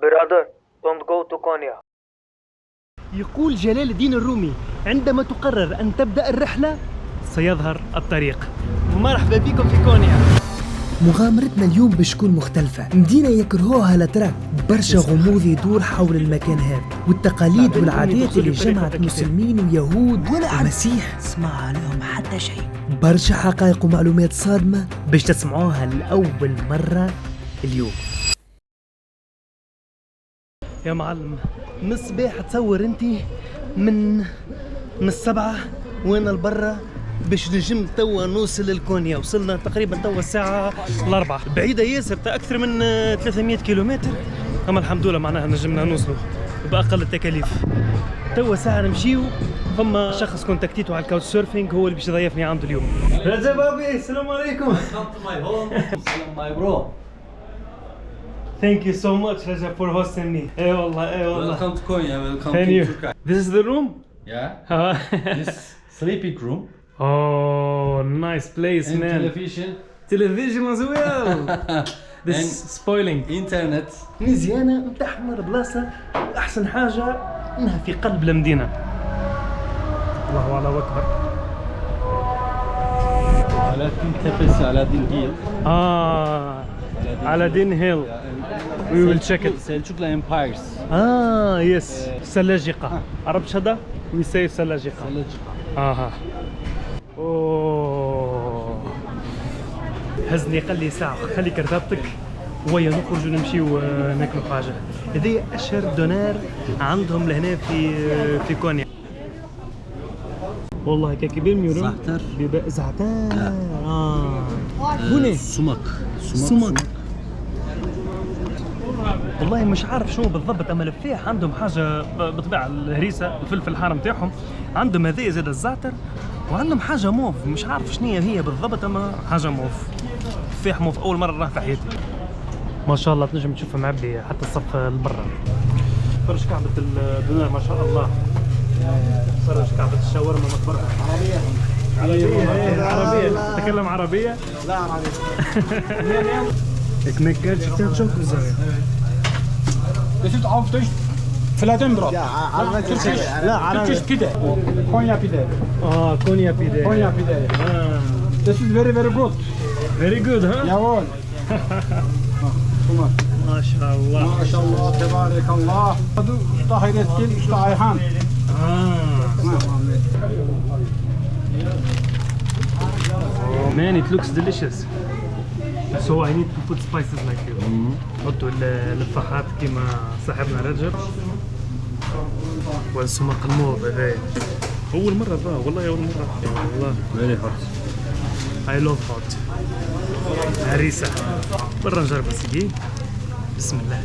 Brother, don't go to Konya. يقول جلال الدين الرومي: عندما تقرر أن تبدأ الرحلة سيظهر الطريق. مرحبا بكم في كونيا. مغامرتنا اليوم بتكون مختلفة. مدينة يكرهوها لتراك، برشا غموض يدور حول المكان هذا، والتقاليد والعادات اللي جمعت مسلمين ويهود ومسيح اسمع لهم حتى شيء. برشا حقائق ومعلومات صادمة باش تسمعوها لأول مرة اليوم. يا معلم، من الصباح تصور انتي من السبعة وانا لبرا باش نجم توا نوصل لكونيا. وصلنا تقريبا توا الساعة 4. بعيدة ياسر، أكثر من 300 كيلومتر، أما الحمد لله معناها نجمنا نوصلوا بأقل التكاليف. توا ساعة نمشيو، فما شخص كونتاكتيتو على الكاوتش سيرفينج هو اللي باش يضيفني عنده اليوم. رجب أبي، السلام عليكم. Salam my bro. Thank you so much Rajab for hosting me. اي والله اي والله. Welcome to Konya. Welcome Thank to you. Turkey. This is the room? Yeah. This sleeping room. Oh, nice place And man. television. as well. This is spoiling. Internet. مزيانة متحمر بلاصة، أحسن حاجة إنها في قلب المدينة. الله أكبر. Aladdin tepesi, Aladdin Hill. Aladdin Hill. We will check it. Selçuklu Empires. Yes. سلاجقة. عربت هذا؟ We say سلاجقة. أوه. هزني قال لي ساعة خلي كرتابتك ويا نخرج ونمشيو ناكلوا حاجة. هذه أشهر دونار عندهم لهنا في كونيا. والله هيك كبير ميورو. زعتر. بيبقى زعتر. بني. سمك. والله مش عارف شنو بالضبط، اما الفيح عندهم حاجه بطبيعه الهريسه الفلفل الحار نتاعهم، عندهم هذايا زاد الزعتر، وعندهم حاجه موف مش عارف شنو هي بالضبط، اما حاجه موف. فيح موف اول مره نراه في حياتي. ما شاء الله تنجم تشوفها معبي حتى الصف لبرا. فرش كعبه الدونار ما شاء الله. فرش كعبه الشاورما مطبخ عربيه. عربيه تتكلم عربيه؟ لا عربيه. Ik nek gerçekten çok güzel. Mesut auf Deutsch Fladen Brot. Ja, Türkisch. لا Türkisch pide. Konya pide. Konya pide. Konya pide. This is very good. Very good, huh? Jawohl. ما شاء الله. ما شاء الله تبارك الله. Usta Hayrettin, Usta Ayhan. Man, it looks delicious. So I need to put spices like you. نحطوا الفحات كيما صاحبنا رجب. والسمك الموف هذايا. أول مرة ذا والله أول مرة. والله. Very hot. I love hot. هريسة. برا نجرب سيدي. بسم الله.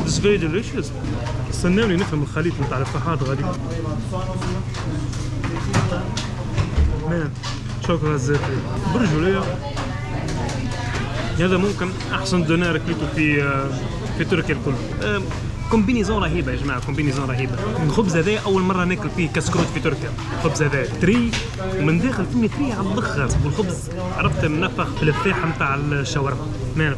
This is very delicious. استناوني نفهم الخليط نتاع الفحات غادي. مان شكرا الزيتي برجولية. هذا ممكن أحسن دونار أكلته في تركيا الكل. كومبينيزون رهيبة يا جماعة، كومبينيزون رهيبة. الخبز هذا أول مرة ناكل فيه كسكروت في تركيا. الخبز هذا تري ومن داخل فيه تري على الآخر، والخبز عرفت منفخ في الفاحة نتاع الشاورما. مان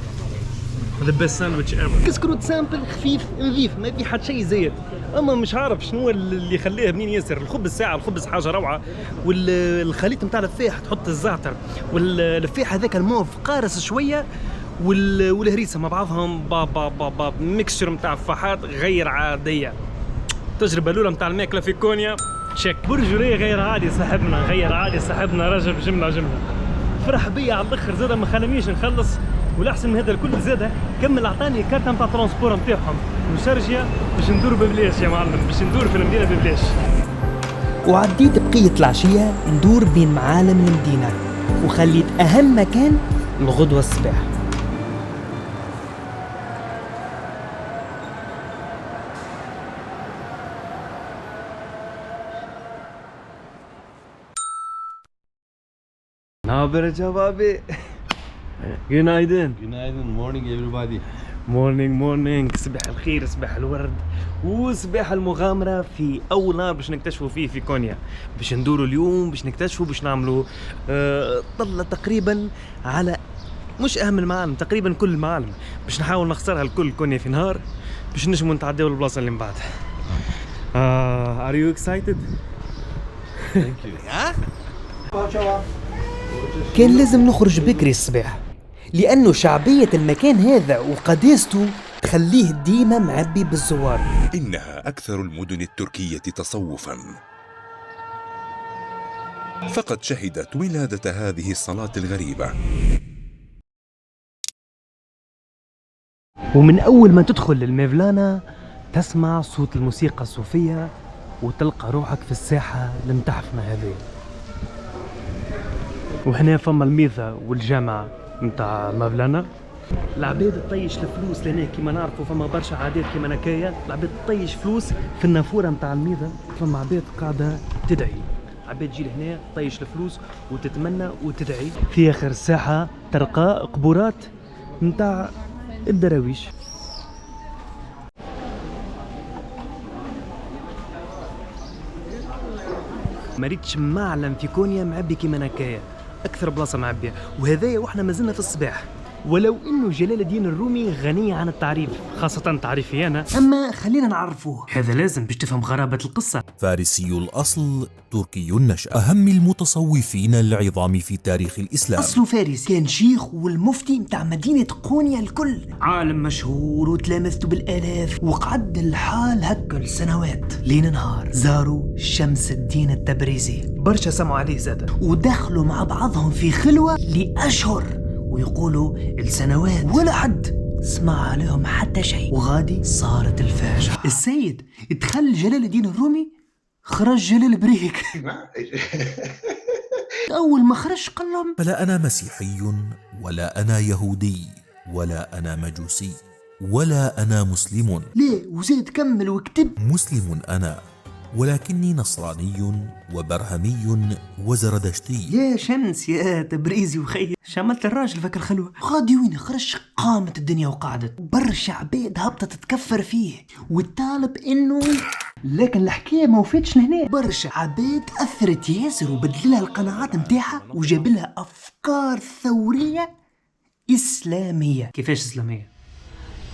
The best sandwich ever. كسكروت سامبل خفيف نظيف ما في حد شيء زايد، اما مش عارف شنو اللي يخليها بنين ياسر. الخبز ساعه، الخبز حاجه روعه، والخليط نتاع الفاح تحط الزعتر والفاح هذاك الموف قارس شويه والهريسه مع بعضهم با ميكسشر نتاع فحات غير عاديه. التجربه الاولى نتاع الماكله في كونيا تشيك. برجوليه غير عادي صاحبنا رجب جمله فرح بيا على الاخر، زاد ما خلانيش نخلص. والاحسن من هذا الكل زاده كمل اعطاني كارت نتاع ترونسبور نتاعهم مشارجيه باش ندور ببلاش يا معلم، باش ندور في المدينه ببلاش. وعديت بقية العشية ندور بين معالم المدينة، وخليت أهم مكان الغدوة الصباح. Ne haber Recep abi? Günaydın. Günaydın. Morning everybody. مورنينج صباح الخير، صباح الورد وصباح المغامرة في أول نهار باش نكتشفوا فيه في كونيا. باش ندوروا اليوم، باش نكتشفوا، باش نعملوا طلة تقريبا على مش أهم المعالم، تقريبا كل المعالم باش نحاول نخسرها الكل كونيا في نهار باش نجموا نتعداو البلاصة اللي من بعد. Are you excited? Thank you. كان لازم نخرج بكري الصباح لأنه شعبية المكان هذا وقداسته تخليه ديما معبي بالزوار. إنها أكثر المدن التركية تصوفاً، فقد شهدت ولادة هذه الصلاة الغريبة. ومن أول ما تدخل للميفلانا تسمع صوت الموسيقى الصوفية وتلقى روحك في الساحة المتحفنة هذه. وهنا فما الميزة والجامعة متاع مافلانا. العباد تطيش الفلوس لهنا كيما نعرفوا، فما برشا عادات كيما نكايا، العباد تطيش فلوس في النافورة متاع الميزة. فما عباد قاعدة تدعي، عباد تجي لهنا تطيش الفلوس وتتمنى وتدعي. في آخر الساحة تلقى قبورات متاع الدراويش. ما ريتش معلم في كونيا معبي كيما نكايا، اكثر بلاصه معبيه. وهذايا واحنا مازلنا في الصباح، ولو انه جلال الدين الرومي غني عن التعريف، خاصه تعريفي انا، اما خلينا نعرفوه. هذا لازم باش تفهم غرابه القصه. فارسي الأصل، تركي النشأة، أهم المتصوفين العظام في تاريخ الإسلام. أصله فارس، كان شيخ والمفتي متاع مدينة كونيا الكل، عالم مشهور وتلامذته بالآلاف، وقعد الحال هكا لسنوات لين نهار زاروا شمس الدين التبريزي. برشا سمعوا عليه زاد، ودخلوا مع بعضهم في خلوة لأشهر، ويقولوا السنوات ولا حد سمع عليهم حتى شيء. وغادي صارت الفاجعة. السيد دخل جلال الدين الرومي، خرج جلال بريك. أول ما خرج قال لهم: فلا أنا مسيحي، ولا أنا يهودي، ولا أنا مجوسي، ولا أنا مسلم. ليه؟ وزيد كمل وكتب: مسلم أنا، ولكني نصراني وبرهمي وزردشتي. يا شمس يا تبريزي وخي، شملت الراجل فك الخلوة. غادي وين خرج قامت الدنيا وقعدت، برشا عباد هبطت تتكفر فيه والطالب انه، لكن الحكاية ما وفتش لهنا. برشا عباد أثرت ياسر وبدلها القناعات متاعها وجاب لها أفكار ثورية إسلامية. كيفاش إسلامية؟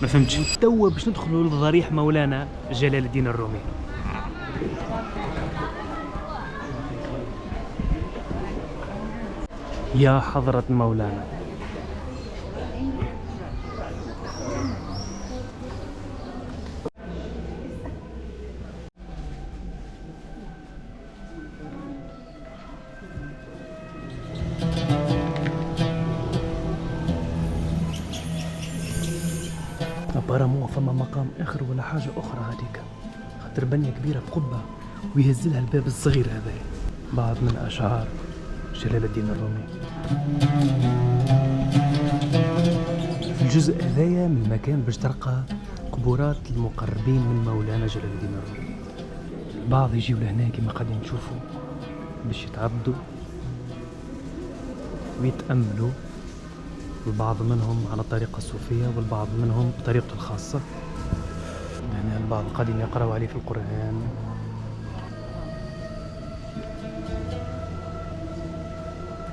ما فهمتش. توا باش ندخلوا لضريح مولانا جلال الدين الرومي. يا حضرة مولانا، أبارامو فما مقام آخر ولا حاجة أخرى هذيك، خاطر بنية كبيرة بقبة ويهزلها الباب الصغير هذا، بعض من أشعار جلال الدين الرومي. في الجزء هذايا من المكان باش تلقى قبورات المقربين من مولانا جلال الدين الرومي. البعض يجيو لهنا كما قاعدين تشوفوا باش يتعبدوا ويتأملوا، البعض منهم على الطريقة الصوفية والبعض منهم بطريقته الخاصة. يعني البعض قاعدين يقرأوا عليه في القرآن.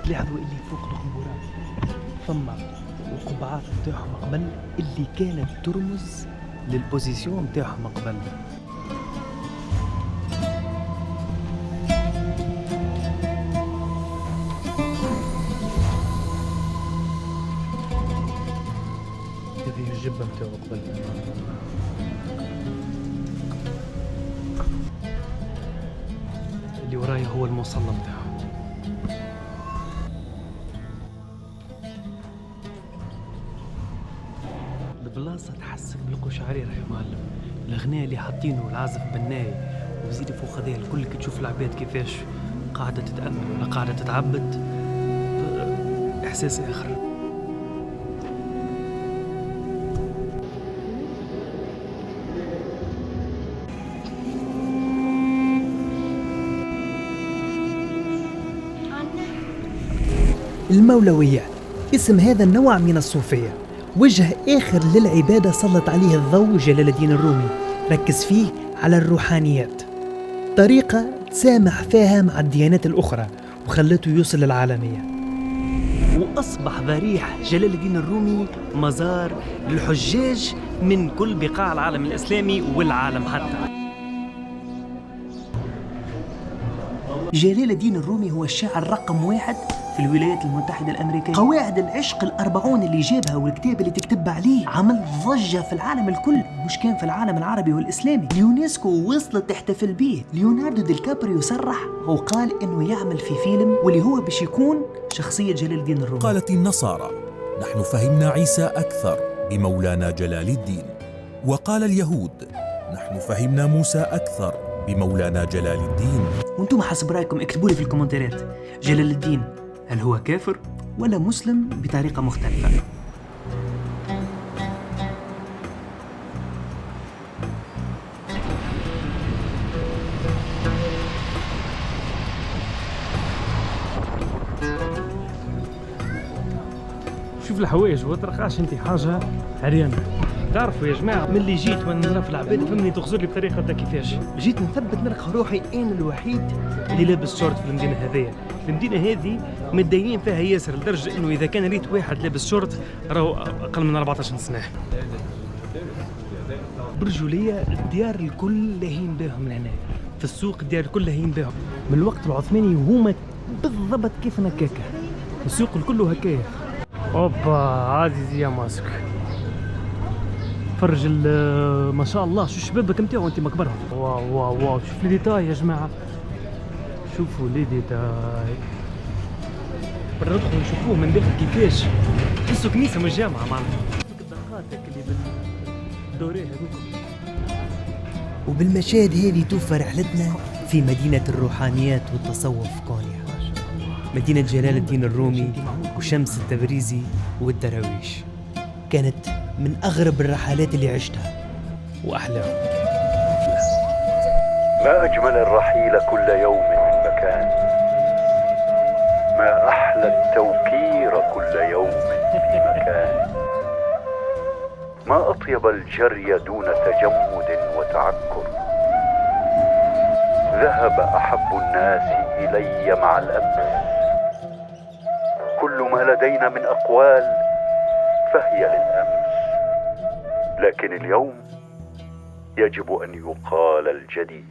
تلاحظوا اللي فوق القبورات ثم القبعات متاعهم قبل اللي كانت ترمز للبوزيسيون متاعهم قبل. هذه الجبة متاعه قبل. اللي ورايا هو المصلى متاعه. البلاصة تحسك بالقشعريرة يا معلم. الأغنية اللي حاطينه والعازف بالناي وزيد فوق هذا الكل كي تشوف العباد كيفاش قاعدة تتأمل ولا قاعدة تتعبد، إحساس آخر. المولويات اسم هذا النوع من الصوفية، وجه آخر للعبادة سلط عليه الضوء جلال الدين الرومي، ركز فيه على الروحانيات، طريقة تسامح فيها مع الديانات الأخرى وخلته يوصل للعالمية. وأصبح ضريح جلال الدين الرومي مزار للحجاج من كل بقاع العالم الإسلامي والعالم حتى. جلال الدين الرومي هو الشاعر رقم 1 في الولايات المتحدة الأمريكية. قواعد العشق ال40 اللي جابها والكتاب اللي تكتب عليه عمل ضجة في العالم الكل، مش كان في العالم العربي والإسلامي. اليونسكو وصلت تحتفل به. ليوناردو دي كابريو صرح وقال إنه يعمل في فيلم واللي هو باش يكون شخصية جلال الدين الرومي. قالت النصارى: نحن فهمنا عيسى أكثر بمولانا جلال الدين. وقال اليهود: نحن فهمنا موسى أكثر بمولانا جلال الدين. وانتم حسب رأيكم اكتبوا لي في الكومنتات، جلال الدين هل هو كافر ولا مسلم بطريقة مختلفة؟ شوف الحوايج وترقاش انت حاجه عريانه. تعرفوا يا جماعه من اللي جيت وانا نرى في العباد فهمني تغزر لي بطريقه دا كيفاش جيت نثبت نلقى روحي انا الوحيد اللي لابس شورت في المدينه هذيا. المدينه هذه متدينين فيها ياسر لدرجه انه اذا كان ريت واحد لابس شورت راهو اقل من 14 سنه. برجوليه الديار الكل لاهين بهم من هنا، في السوق الديار الكل لاهين بهم من الوقت العثماني وهما بالضبط كيف هكاكا، السوق الكل هكايا. اوبا عزيزي يا ماسك فرج ما شاء الله شو شبابك نتاعو انت مكبرها. واو واو واو شوف لي ديتاي يا جماعه، شوفوا لي ديتاي برا ندخلوا نشوفوه من داخل كيفاش تحسوا كنيسه من الجامعه معناتها الدقات اللي بالدوريه هذوك. وبالمشاهد هذه توفى رحلتنا في مدينة الروحانيات والتصوف كونيا، مدينة جلال الدين الرومي وشمس التبريزي والدراويش. كانت من أغرب الرحلات اللي عشتها وأحلاهم. ما أجمل الرحيل كل يوم من مكان، ما أحلى التوكير كل يوم في مكان، ما أطيب الجري دون تجمد وتعكر. ذهب أحب الناس إلي مع الأمس، كل ما لدينا من أقوال فهي للأمس، لكن اليوم يجب أن يقال الجديد.